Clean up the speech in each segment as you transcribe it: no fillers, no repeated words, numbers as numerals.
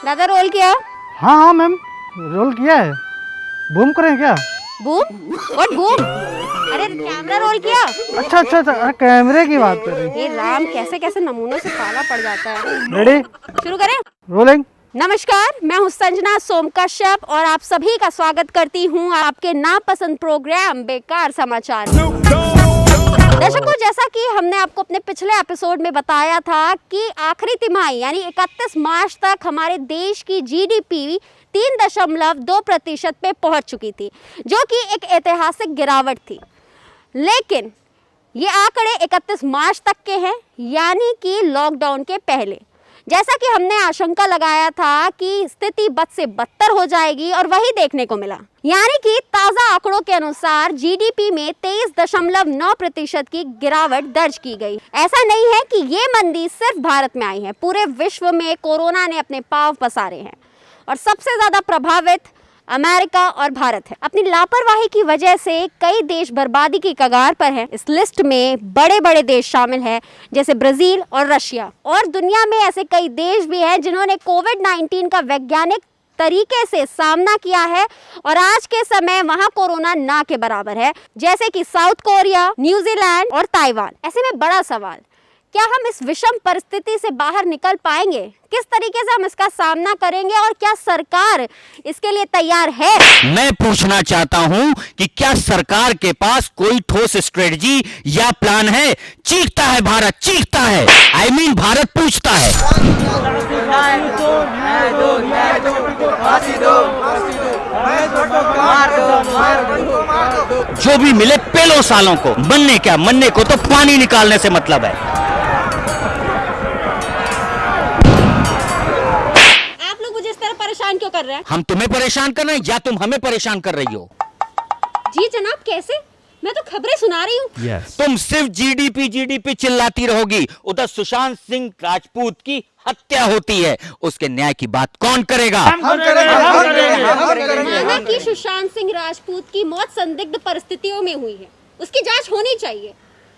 दादा रोल किया? हाँ हाँ मैम, रोल किया है। बूम करें क्या? बूम? What boom? अरे कैमरा रोल किया? अच्छा अच्छा अच्छा, अरे कैमरे की बात कर रही। ये राम कैसे कैसे नमूनों से पाला पड़ जाता है। रेडी, शुरू करें? रोलिंग। नमस्कार, मैं हूँ संजना सोम कश्यप और आप सभी का स्वागत करती हूँ आपके नापसंद प्रोग्राम बेकार समाचार। दर्शकों, जैसा कि हमने आपको अपने पिछले एपिसोड में बताया था कि आखिरी तिमाही यानी 31 मार्च तक हमारे देश की जीडीपी 3.2% पे पहुंच चुकी थी, जो कि एक ऐतिहासिक गिरावट थी। लेकिन ये आंकड़े 31 मार्च तक के हैं, यानी कि लॉकडाउन के पहले। जैसा कि हमने आशंका लगाया था कि स्थिति बद से बदतर हो जाएगी और वही देखने को मिला। यानी कि ताज़ा आंकड़ों के अनुसार जीडीपी में 23.9% की गिरावट दर्ज की गई। ऐसा नहीं है कि ये मंदी सिर्फ भारत में आई है, पूरे विश्व में कोरोना ने अपने पांव पसारे हैं और सबसे ज़्यादा प्रभावित अमेरिका और भारत है। अपनी लापरवाही की वजह से कई देश बर्बादी की कगार पर हैं। इस लिस्ट में बड़े बड़े देश शामिल हैं, जैसे ब्राजील और रशिया। और दुनिया में ऐसे कई देश भी हैं जिन्होंने कोविड-19 का वैज्ञानिक तरीके से सामना किया है और आज के समय वहां कोरोना ना के बराबर है, जैसे कि साउथ कोरिया, न्यूजीलैंड और ताइवान। ऐसे में बड़ा सवाल, क्या हम इस विषम परिस्थिति से बाहर निकल पाएंगे? किस तरीके से हम इसका सामना करेंगे और क्या सरकार इसके लिए तैयार है? मैं पूछना चाहता हूं कि क्या सरकार के पास कोई ठोस स्ट्रेटजी या प्लान है? चीखता है भारत, चीखता है। I mean, भारत पूछता है। जो भी मिले पेलो सालों को, बनने क्या, मनने को तो पानी निकालने से मतलब है। परेशान क्यों कर रहे हैं? हम तुम्हें परेशान कर रहे हैं या तुम हमें परेशान कर रही हो? जी जनाब, कैसे? मैं तो खबरें सुना रही हूँ। तुम सिर्फ जीडीपी चिल्लाती रहोगी। उधर सुशांत सिंह राजपूत की हत्या होती है, उसके न्याय की बात कौन करेगा? हम करेंगे। माना कि सुशांत सिंह राजपूत की मौत संदिग्ध परिस्थितियों में हुई है, उसकी जांच होनी चाहिए।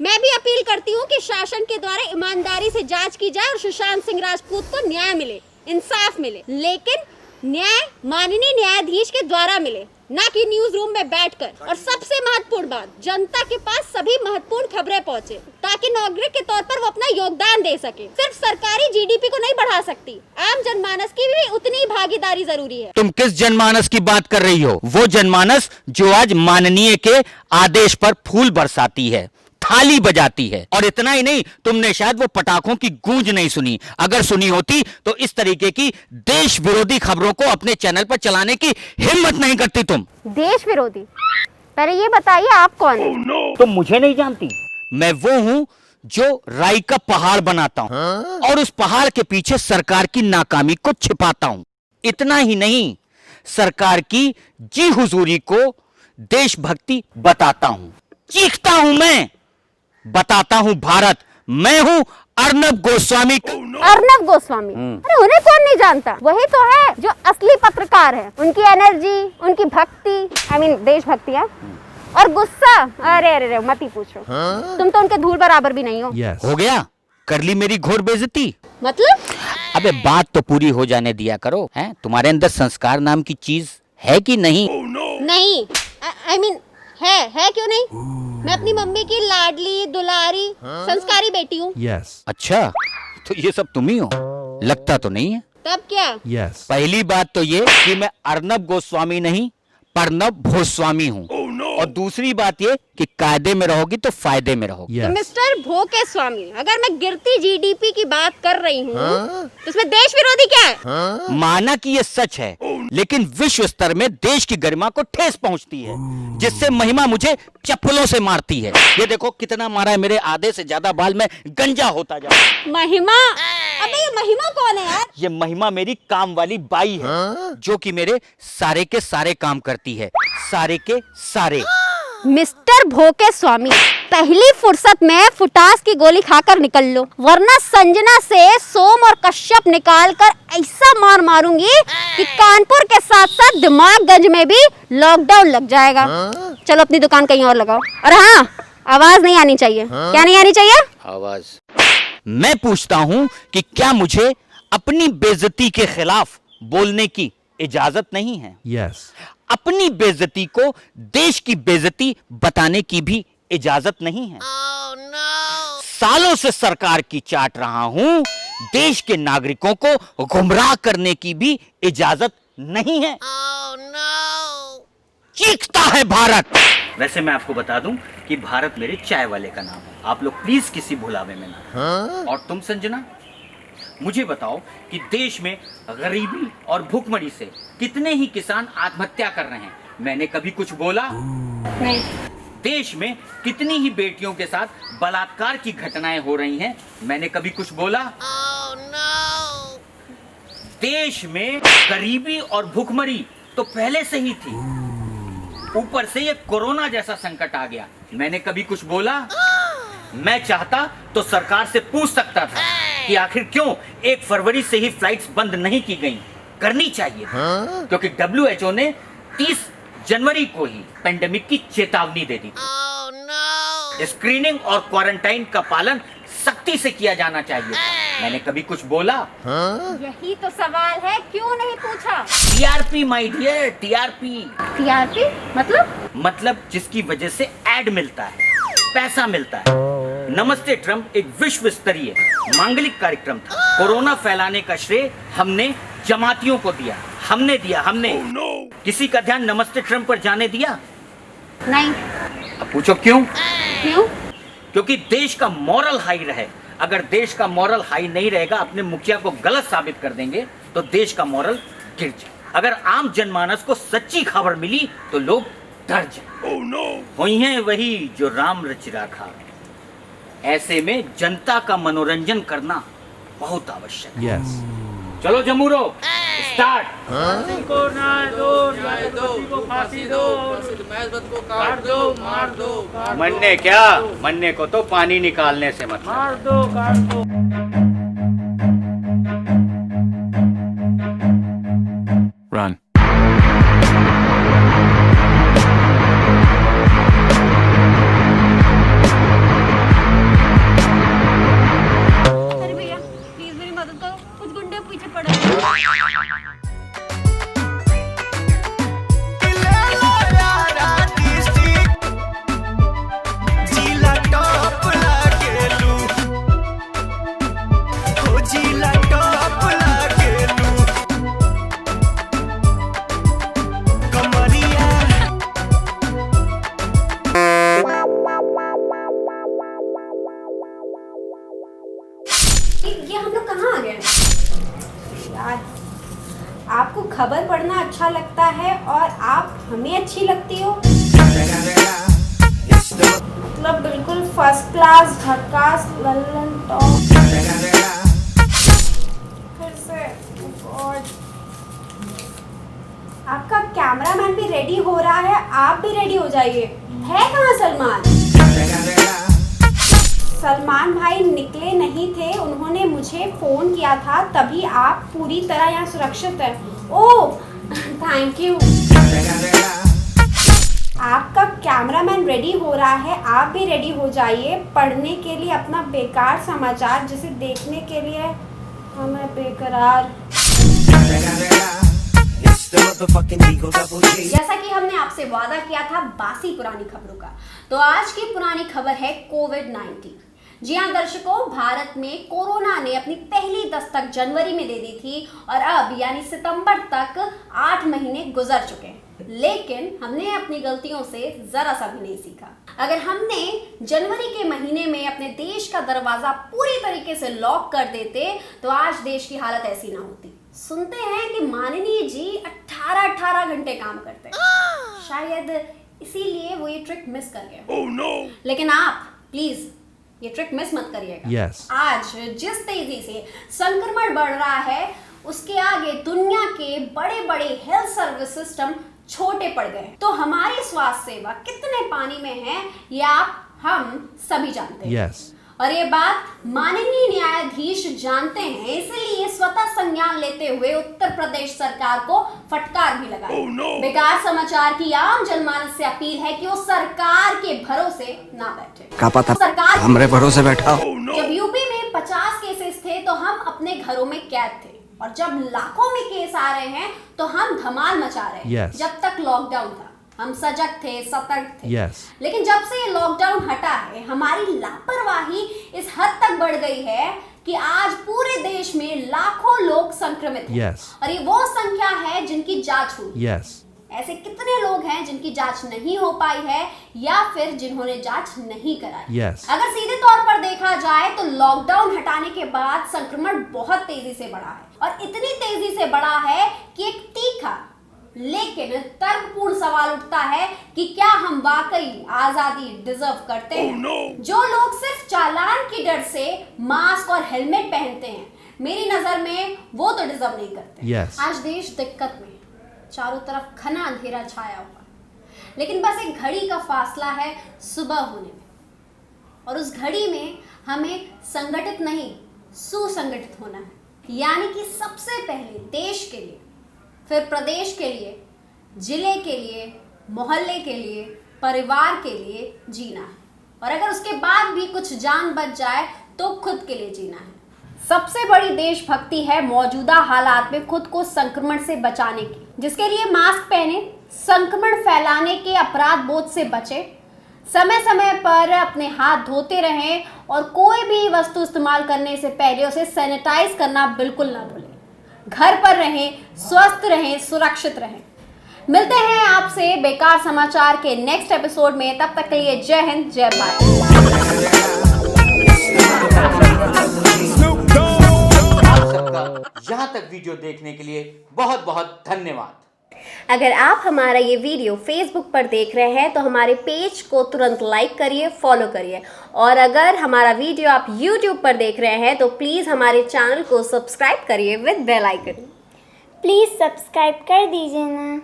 मैं भी अपील करती हूँ कि शासन के द्वारा ईमानदारी से जांच की जाए और सुशांत सिंह राजपूत को न्याय मिले, इंसाफ मिले। लेकिन न्याय माननीय न्यायाधीश के द्वारा मिले, ना कि न्यूज रूम में बैठकर। और सबसे महत्वपूर्ण बात, जनता के पास सभी महत्वपूर्ण खबरें पहुंचे ताकि नागरिक के तौर पर वो अपना योगदान दे सके। सिर्फ सरकारी जीडीपी को नहीं बढ़ा सकती, आम जनमानस की भी उतनी भागीदारी जरूरी है। तुम किस जनमानस की बात कर रही हो? वो जनमानस जो आज माननीय के आदेश पर फूल बरसाती है, थाली बजाती है। और इतना ही नहीं, तुमने शायद वो पटाखों की गूंज नहीं सुनी। अगर सुनी होती तो इस तरीके की देश विरोधी खबरों को अपने चैनल पर चलाने की हिम्मत नहीं करती तुम। देश विरोधी? पहले ये बताइए आप कौन है? तुम मुझे नहीं जानती। मैं वो हूं जो राई का पहाड़ बनाता हूं और उस पहाड़ के पीछे सरकार की नाकामी को छिपाता हूं। इतना ही नहीं, सरकार की जी हुजूरी को देशभक्ति बताता हूं। चीखता हूं मैं, बताता हूं भारत। मैं हूं अर्नब गोस्वामी। अर्नब गोस्वामी? अरे उन्हें कौन नहीं जानता? वही तो है जो असली पत्रकार है। उनकी एनर्जी, उनकी भक्ति, देशभक्ति है, और गुस्सा, अरे अरे अरे मत ही पूछो। तुम तो उनके धूल बराबर भी नहीं हो। हो गया, कर ली मेरी घोर बेइज्जती। मतलब? अबे बात तो पूरी हो जाने दिया करो। हैं, तुम्हारे अंदर संस्कार नाम की चीज है कि नहीं? नहीं, है क्यों नहीं? मैं अपनी मम्मी की लाडली दुलारी संस्कारी बेटी हूँ। अच्छा, तो ये सब तुम ही हो? लगता तो नहीं है। तब क्या? पहली बात तो ये कि मैं अर्नब गोस्वामी नहीं, पर्नब भोस्वामी हूँ। और दूसरी बात ये कि कायदे में रहोगी तो फायदे में रहोगी। तो मिस्टर भोके स्वामी, अगर मैं गिरती जीडीपी की बात कर रही हूँ तो इसमें देश विरोधी क्या है? माना कि ये सच है, लेकिन विश्व स्तर में देश की गरिमा को ठेस पहुंचती है, जिससे महिमा मुझे चप्पलों से मारती है। ये देखो कितना मारा है, मेरे आधे से ज्यादा बाल में गंजा होता जा। महिमा? अबे ये महिमा कौन है यार? ये महिमा मेरी काम वाली बाई है, जो कि मेरे सारे के सारे काम करती है, सारे के सारे। मिस्टर भोके स्वामी, पहली फुर्सत में फुटास की गोली खाकर निकल लो, वरना संजना से सोम और कश्यप निकालकर ऐसा मार मारूंगी कि कानपुर के साथ साथ दिमागगंज में भी लॉकडाउन लग जाएगा। चलो अपनी दुकान कहीं और लगाओ। और हाँ, आवाज नहीं आनी चाहिए। क्या नहीं आनी चाहिए? आवाज। मैं पूछता हूं कि क्या मुझे अपनी बेइज्जती के खिलाफ बोलने की इजाजत नहीं है। Yes. अपनी बेइज्जती को देश की बेइज्जती बताने की भी इजाजत नहीं है। सालों से सरकार की चाट रहा हूं, देश के नागरिकों को गुमराह करने की भी इजाजत नहीं है। चीखता है भारत। वैसे मैं आपको बता दूं कि भारत मेरे चाय वाले का नाम है। आप लोग प्लीज किसी भुलावे में ना। और तुम संजना, मुझे बताओ कि देश में गरीबी और भूखमरी से कितने ही किसान आत्महत्या कर रहे हैं। मैंने कभी कुछ बोला? नहीं। देश में कितनी ही बेटियों के साथ बलात्कार की घटनाएं हो रही हैं। मैंने कभी कुछ बोला? देश में गरीबी और भूखमरी तो पहले से ही थी, ऊपर से ये कोरोना जैसा संकट आ गया। मैंने कभी कुछ बोला? मैं चाहता तो सरकार से पूछ सकता था कि आखिर क्यों 1 फरवरी से ही फ्लाइट्स बंद नहीं की गई। करनी चाहिए, क्योंकि WHO ने 30 जनवरी को ही पेंडेमिक की चेतावनी दे दी। स्क्रीनिंग और क्वारंटाइन का पालन सख्ती से किया जाना चाहिए। मैंने कभी कुछ बोला? यही तो सवाल है, क्यों नहीं पूछा? TRP my dear, TRP। TRP मतलब जिसकी वजह से एड मिलता है, पैसा मिलता है। नमस्ते ट्रम्प एक विश्व स्तरीय मांगलिक कार्यक्रम था। कोरोना फैलाने का श्रेय हमने जमातियों को दिया। हमने किसी का ध्यान नमस्ते ट्रम्प पर जाने दिया? नहीं। अब पूछो क्यों? क्यों? क्योंकि देश का मॉरल हाई रहे। अगर देश का मॉरल हाई नहीं रहेगा, अपने मुखिया को गलत साबित कर देंगे तो देश का मॉरल गिर जाए। अगर आम जनमानस को सच्ची खबर मिली तो लोग डर जाए। हुई है वही जो राम रच राखा। ऐसे में जनता का मनोरंजन करना बहुत आवश्यक है। Yes. चलो जमूरो, स्टार्ट। मरने क्या, मरने को तो पानी निकालने से मतलब। Run. अरे भैया प्लीज मेरी मदद करो, कुछ गुंडे पीछे पड़े हैं। ये हम लोग कहाँ आ गए यार? आपको खबर पढ़ना अच्छा लगता है और आप हमें अच्छी लगती हो। मतलब बिल्कुल फर्स्ट क्लास झकास लल्लन टॉप। फिर से गॉड, आपका कैमरामैन भी रेडी हो रहा है, आप भी रेडी हो जाइए। है कहाँ सलमान? सलमान भाई निकले नहीं थे, उन्होंने मुझे फोन किया था, तभी आप पूरी तरह यहाँ सुरक्षित हैं। Oh thank you. आपका कैमरामैन रेडी हो रहा है, आप भी रेडी हो जाइए पढ़ने के लिए अपना बेकार समाचार, जिसे देखने के लिए हमें बेकरार। जैसा कि हमने आपसे वादा किया था बासी पुरानी खबरों का, तो आज की पुरानी खबर है कोविड-19। जी हाँ दर्शकों, भारत में कोरोना ने अपनी पहली दस्तक जनवरी में दे दी थी और अब यानी सितंबर तक 8 महीने गुजर चुके हैं। लेकिन हमने अपनी गलतियों से जरा सा भी नहीं सीखा। अगर हमने जनवरी के महीने में अपने देश का दरवाजा पूरी तरीके से लॉक कर देते तो आज देश की हालत ऐसी ना होती। सुनते हैं कि माननीय जी 18 घंटे काम करते हैं, शायद इसीलिए वो ये ट्रिक मिस कर गए। oh, no. लेकिन आप प्लीज ये ट्रिक मिस मत करिएगा। Yes. आज जिस तेजी से संक्रमण बढ़ रहा है उसके आगे दुनिया के बड़े बड़े हेल्थ सर्विस सिस्टम छोटे पड़ गए। तो हमारी स्वास्थ्य सेवा कितने पानी में है ये हम सभी जानते हैं। Yes. और ये बात माननीय न्यायाधीश जानते हैं, इसलिए स्वतः संज्ञान लेते हुए उत्तर प्रदेश सरकार को फटकार भी लगाई। oh, no. बेकार समाचार की आम जनमानस से अपील है कि वो सरकार के भरोसे ना बैठे। क्या पता सरकार हमरे भरोसे बैठा। जब यूपी में 50 केसेस थे तो हम अपने घरों में कैद थे। और जब लाखों में केस आ रहे हैं तो हम धमाल मचा रहे हैं। Yes. जब तक लॉकडाउन था हम सजग थे, सतर्क थे। Yes. लेकिन जब से ये लॉकडाउन हटा है हमारी लापरवाही इस हद तक बढ़ गई है कि आज पूरे देश में लाखों लोग संक्रमित हैं। Yes. और ये वो संख्या है जिनकी जांच हुई। Yes. ऐसे कितने लोग हैं जिनकी जांच नहीं हो पाई है या फिर जिन्होंने जांच नहीं कराई। Yes. अगर सीधे तौर पर देखा जाए तो लॉकडाउन हटाने के बाद संक्रमण बहुत तेजी से बढ़ा है और इतनी तेजी से बढ़ा है कि एक तीखा लेकिन तर्कपूर्ण सवाल उठता है कि क्या हम वाकई आजादी डिजर्व करते हैं? जो लोग सिर्फ चालान की डर से मास्क और हेलमेट पहनते हैं मेरी नजर में वो तो डिजर्व नहीं करते। Yes. आज देश दिक्कत में, चारों तरफ घना अंधेरा छाया हुआ, लेकिन बस एक घड़ी का फासला है सुबह होने में और उस घड़ी में हमें संगठित नहीं सुसंगठित होना है। यानी कि सबसे पहले देश के लिए, फिर प्रदेश के लिए, जिले के लिए, मोहल्ले के लिए, परिवार के लिए जीना है और अगर उसके बाद भी कुछ जान बच जाए तो खुद के लिए जीना है। सबसे बड़ी देशभक्ति है मौजूदा हालात में खुद को संक्रमण से बचाने की, जिसके लिए मास्क पहने, संक्रमण फैलाने के अपराध बोध से बचे, समय समय पर अपने हाथ धोते रहें और कोई भी वस्तु इस्तेमाल करने से पहले उसे सैनिटाइज करना बिल्कुल ना भूलें। घर पर रहें, स्वस्थ रहें, सुरक्षित रहें। मिलते हैं आपसे बेकार समाचार के नेक्स्ट एपिसोड में। तब तक के लिए जय हिंद, जय भारत। आप सबका यहाँ तक वीडियो देखने के लिए बहुत बहुत धन्यवाद। अगर आप हमारा ये वीडियो फेसबुक पर देख रहे हैं तो हमारे पेज को तुरंत लाइक करिए, फॉलो करिए और अगर हमारा वीडियो आप यूट्यूब पर देख रहे हैं तो प्लीज़ हमारे चैनल को सब्सक्राइब करिए with bell icon. Please subscribe कर दीजिए ना।